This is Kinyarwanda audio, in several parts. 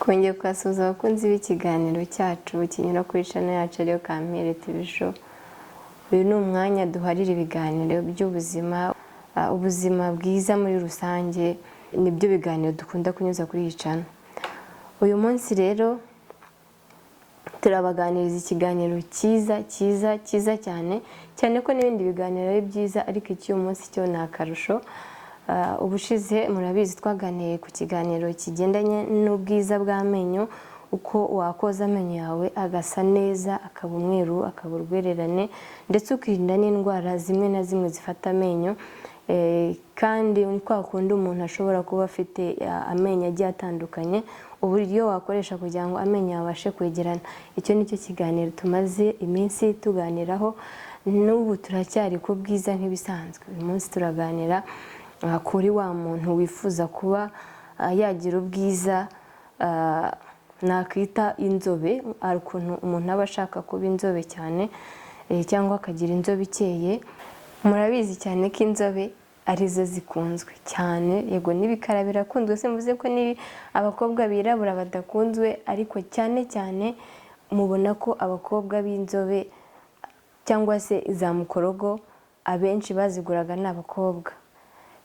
twongeye kubasuhuza abakunzi b'ikiganiro cyacu kinyura kuri channel yacu ariyo Kampire TV Show. Uyu ni umwanya duharira ibiganiro by'ubuzima, ubuzima bwiza muri rusange, nibyo biganiro dukunda kunyuza kuri iyi channel. Uyu munsi rero turabaganiriza ikiganiro cyiza cyane ko n'ibindi biganiro ari byiza, ariko iki uyu munsi cyo ni akarusho. Ubushize murabizi twaganiye ku kiganiro kigendanye n'ubwiza bw'amenyo, uko wakoza amenyo yawe agasa neza, akaba umweru, akaba urwererane, ndetse ukirinda n'indwara zimwe na zimwe zifata amenyo. Kandi kwa kundi umuntu ashobora kuba afite amenyo agiye atandukanye, uburyo wakoresha kugira ngo amenyo abashe kwegerana. Icyo nicyo kiganiro tumaze iminsi tuganiraho, n'ubu turacyari ku bwiza nk'ibisanzwe. Uyu munsi turaganira kuri wa muntu wifuza kuba yagira ubwiza nakwita inzobe. Ari ukuntu umuntu aba ashaka kuba inzobe cyane, cyangwa akagira inzobe ikeye. Murabizi cyane ko inzobe arizo zikunzwe cyane, yego n'ibikara birakunzwe, simvuze ko ni abakobwa birabura badakunzwe, ariko cyane mubona ko abakobwa b'inzobe cyangwa se za mukorogo abenshi baziguraga n'abakobwa.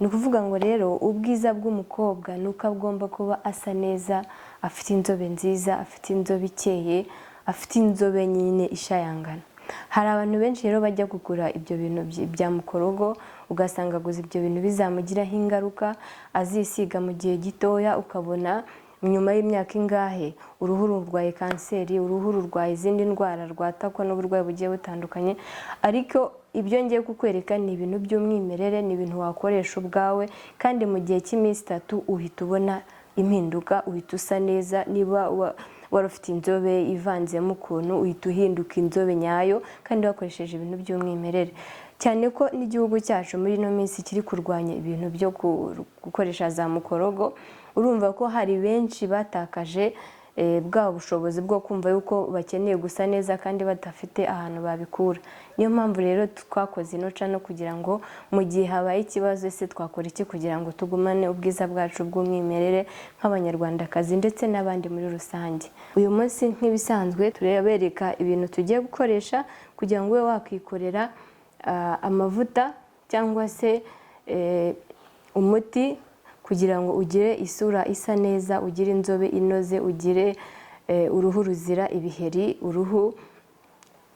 Ni ukuvuga ngo rero ubwiza bw'umukobwa ni uko agomba kuba asa neza, afite inzobe nziza, afite inzobe ikeye, afite inzobe nyine ishayangana. Hari abantu benshi rero bajya kugura ibyo bintu bya mukorogo, ugasanga aguze ibyo bintu bizamugiraho ingaruka, azisiga mu gihe gitoya, ukabona nyuma y'imyaka ingahe uruhu rurwaye kanseri, uruhu rurwaye izindi ndwara, rwatakwa n'uburwayi bugiye butandukanye. Ariko ibyo ngiye kukwereka ni ibintu by'umwimerere, ni ibintu wakoresha ubwawe, kandi mu gihe cy'iminsi 3 uhita ubona impinduka, uhita usa neza. Niba wari ufite inzobe ivanzemo ukuntu, uhita uhinduka inzobe nyayo, kandi wakoresheje ibintu by'umwimerere. Cyane ko n'igihugu cyacu muri ino minsi kiri kurwanya ibintu byo gukoresha za mukorogo. Urumva ko hari benshi batakaje bwa bushobozi bwo kumva yuko bakeneye gusa neza kandi badafite ahantu babikura. Niyo mpamvu rero twakoze ino channel kugira ngo mu gihe habaye ikibazo ese twakora iki kugira ngo tugumane ubwiza bwacu bw'umwimerere nk'abanyarwandakazi ndetse n'abandi muri rusange. Uyu munsi nk'ibisanzwe turabereka ibintu tugiye gukoresha kugira ngo ube wakwikorera amavuta cyangwa se umuti, kugira ngo ugire isura isa neza, ugire inzobe inoze, ugire uruhu ruzira ibiheri, uruhu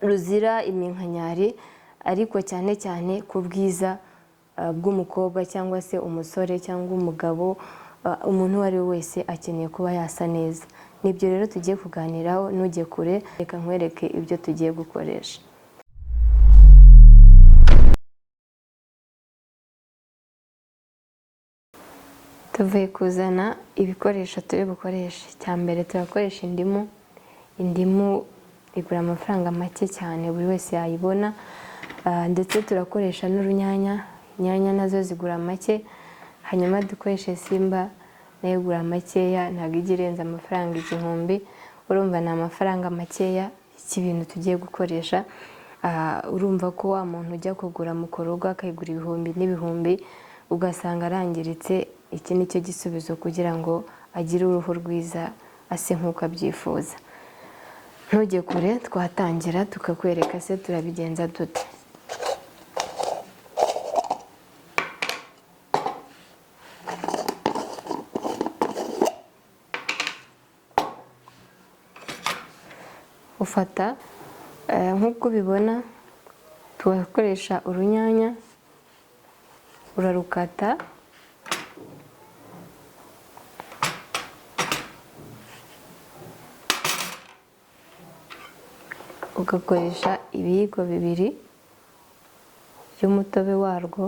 ruzira iminkanyari, ariko cyane ku bwiza bw'umukobwa cyangwa se umusore cyangwa umugabo. Umuntu uwo ari we wese akeneye kuba yasa neza. Nibyo rero tugiye kuganiraho, ntujye kure, reka nkwereke ibyo tugiye gukoresha. Tuvuye kuzana ibikoresho turi bukoreshe. Icya mbere turakoresha indimu. Indimu igura amafaranga make cyane, buri wese yayibona. Ndetse turakoresha n'urunyanya. Inyanya nazo zigura make. Hanyuma dukoreshe simba, nayo igura makeya, ntabwo ijya irenza amafaranga 1000. Urumva ni amafaranga makeya y'ibintu tugiye gukoresha. Urumva ko wa muntu ujya kugura mukorogo akayigura ibihumbi n'ibihumbi, ugasanga arangiritse. Iki ni cyo gisubizo kugira ngo agire uruhu rwiza, ase nk'uko abyifuza. Ntujye kure, twatangira tukakwereka se turabigenza dute. Ufata nk'uko ubibona, tugakoresha urunyanya, urarukata, ugakoresha ibiyiko 2 by'umutobe warwo,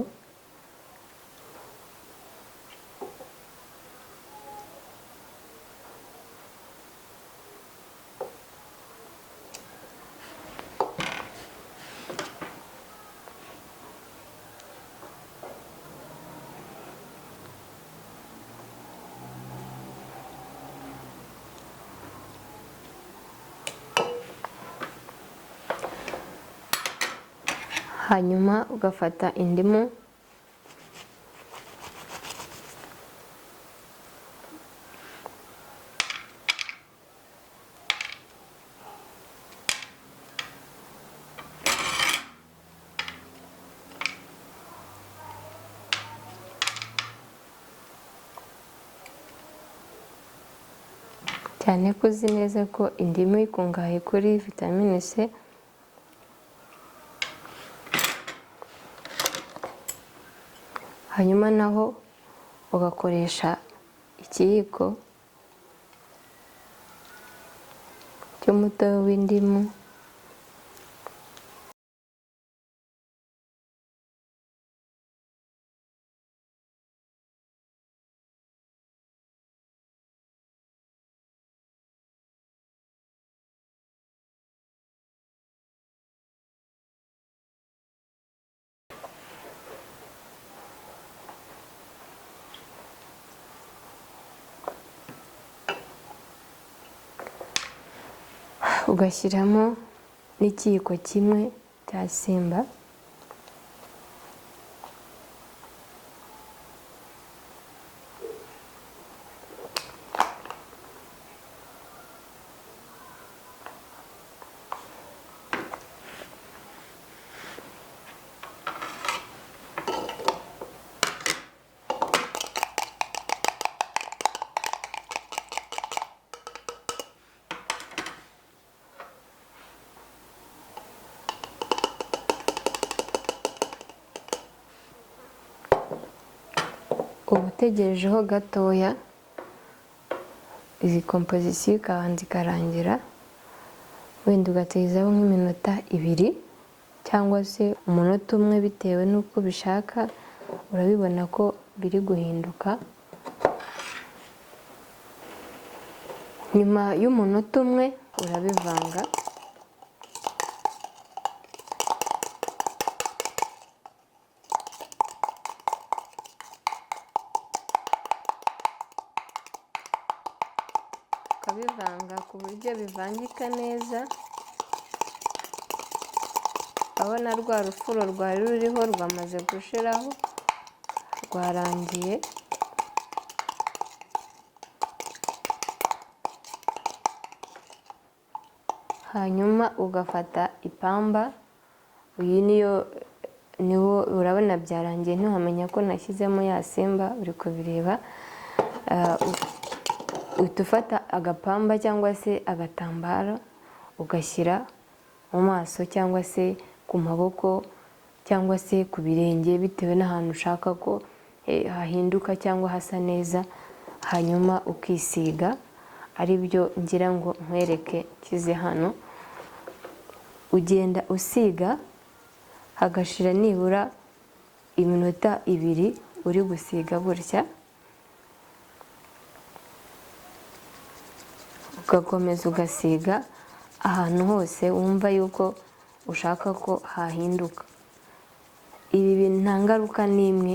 hanyuma ugafata indimu cyane ko uzi neza ko indimu ikungahaye kuri vitamine C. Hanyuma naho ugakoresha ikiyiko cy'umutobe w'indimu, ugashyiramo n'ikiyiko kimwe cya Simba, uba utegerejeho gatoya izi kompozisiyo ikabanza ikarangira, wenda ugategerezaho nk'iminota 2 cyangwa se umunota umwe bitewe n'uko bishaka. Urabibona ko biri guhinduka. Nyuma y'umunota umwe urabivanga, ukabivanga ku buryo bivangika neza. Urabona rwa rufuro rwari ruriho rwamaze gushiraho, rwarangiye. Hanyuma ugafata ipamba, iyi niwo urabona byarangiye, ntiwamenya ko nashyizemo ya Simba, uri kubireba. Utufata agapamba cyangwa se agatambaro ugashyira mu maso cyangwa se ku maboko cyangwa se ku birenge bitewe n'ahantu ushaka ko hahinduka cyangwa hasa neza. Hanyuma ukisiga, ari byo ngira ngo nkwereke kize hano. Ugenda usiga hagashira nibura iminota 2 uri gusiga burya, ugakomeza ugasiga ahantu hose wumva yuko ushaka ko hahinduka. Ibi bintu nta ngaruka n'imwe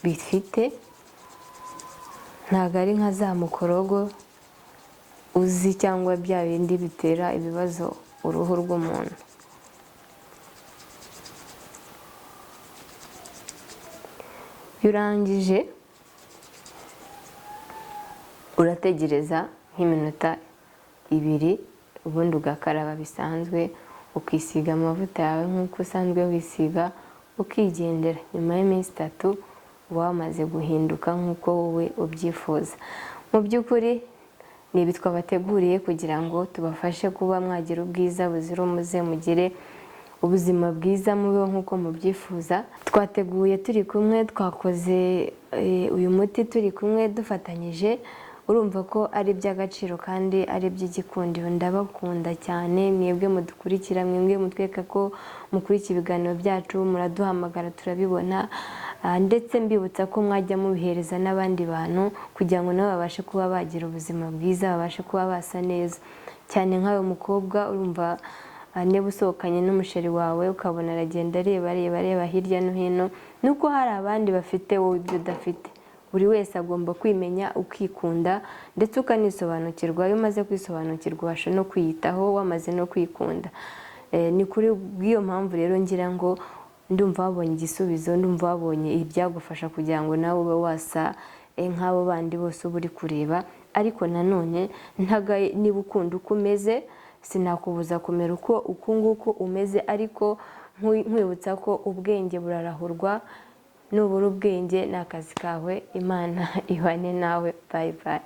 bifite, ntabwo ari nka za mukorogo uzi cyangwa bya bindi bitera ibibazo uruhu rw'umuntu. Iyo urangije urategereza nk'iminota 2, ubundi ugakaraba bisanzwe, ukisiga amavuta yawe nk'uko usanzwe wisiga, ukigendera. Nyuma y'iminsi 3 uba wamaze guhinduka nk'uko wowe ubyifuza. Mu by'ukuri ni ibi twabateguriye kugira ngo tubafashe kuba mwagira ubwiza buzira umuze, mugire ubuzima bwiza mubeho nk'uko mubyifuza. Twateguye turi kumwe, twakoze uyu muti turi kumwe dufatanyije. Urumva ko ari iby'agaciro kandi ari iby'igikundiro. Ndabakunda cyane mwebwe mudukurikira, mwebwe mutweka ko mukurikira ibiganiro byacu, muraduhamagara turabibona, ndetse mbibutsa ko mwajya mubihereza n'abandi bantu kugira ngo nabo babashe kuba bagira ubuzima bwiza, babashe kuba basa neza. Cyane nk'ayo mukobwa, urumva niba usohokanye n'umusheri wawe ukabona aragenda areba hirya no hino, nuko hari abandi bafite wowe ibyo udafite. Buri wese agomba kwimenya, ukikunda ndetse ukanisobanukirwa. Iyo umaze kwisobanukirwa ubasha no kwiyitaho, wamaze no kwikunda. Ni kuri bw'iyo mpamvu rero ngira ngo ndumva wabonye igisubizo, ndumva wabonye ibyagufasha kugira ngo nawe ube wasa nk'abo bandi bose uba uri kureba. Ariko nanone niba ukunda uko umeze, sinakubuza kumera uku nguku umeze, ariko nkwibutsa ko ubwenge burarahurwa. Nubura ubwenge ni akazi kawe. Imana ibane nawe. Bye bye.